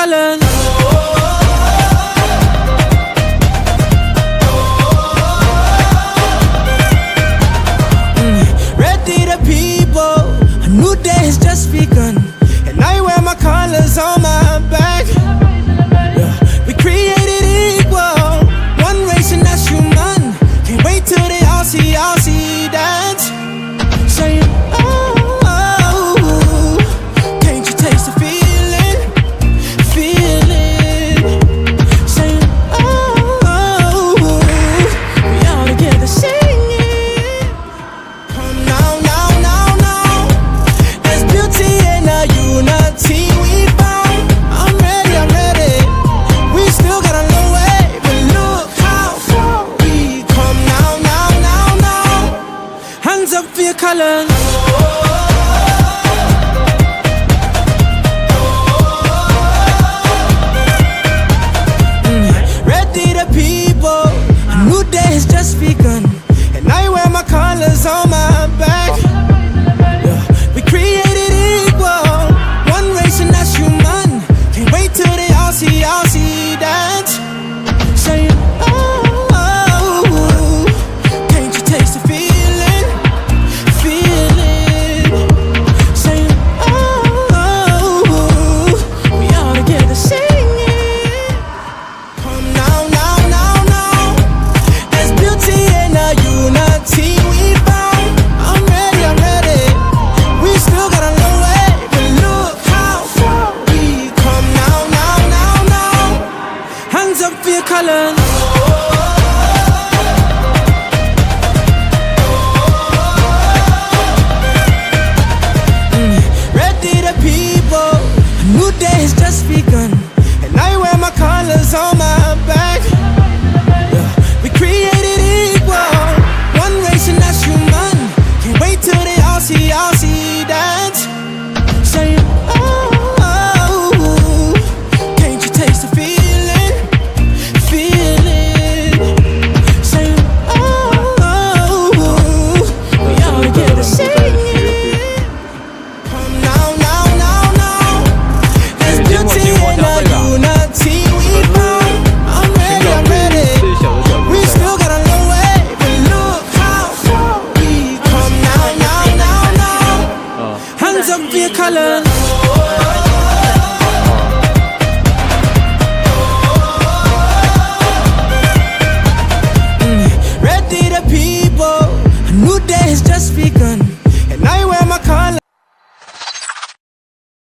colors. Ready the people, a new day has just begun, and I wear my colors on my back. Yeah. We created equal, one race and that's human. Can't wait till they all see dance. Saying, oh, oh, can't you taste the feeling? Saying, oh, oh, we all together singing. Come now, now, now, now. There's beauty in the unity we found. I'm ready. We still got a long way, but look how far we come now, now, now, now. Hands up for your colors. Ready the people, a new day has just begun, and I wear my colors on my back. Yeah. We created equal, one race and that's human. Can't wait till they all see dance. Saying, oh, oh, can't you taste the feeling? Saying, oh, oh, we all together singing. Come now, now, now, now. There's beauty in the unity we found. I'm ready. We still got a long way, but look how far we come now, now, now, now. Hands up for your colors. Ready the people, a new day has just begun, and I wear my colors on my back. Yeah. We created equal, one race and that's human. Can't wait till they all see dance. Saying, oh, oh, can't you taste the feeling? Saying, oh, oh, we all together singing. Come now, now, now, now. There's beauty in the unity we found. I'm ready. We still got a long way, but look how far we come now, now, now, now. Hands up for your colors. Ready the people, a new day has just begun, and I wear my colors.